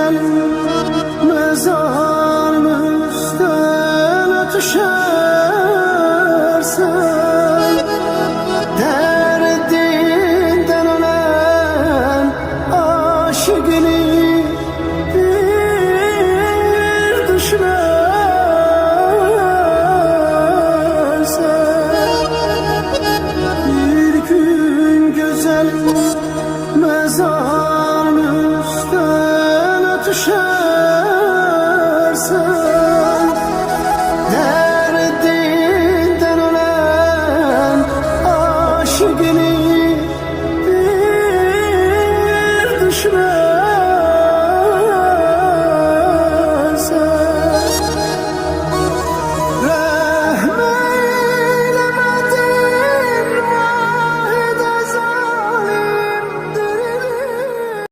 güzel mezarımızdan düşersen, derdinden ölen aşıkını bir düşünersen, bir gün güzel mezarımızdan düşersen, derdinden ölen aşıkını bir düşünersen.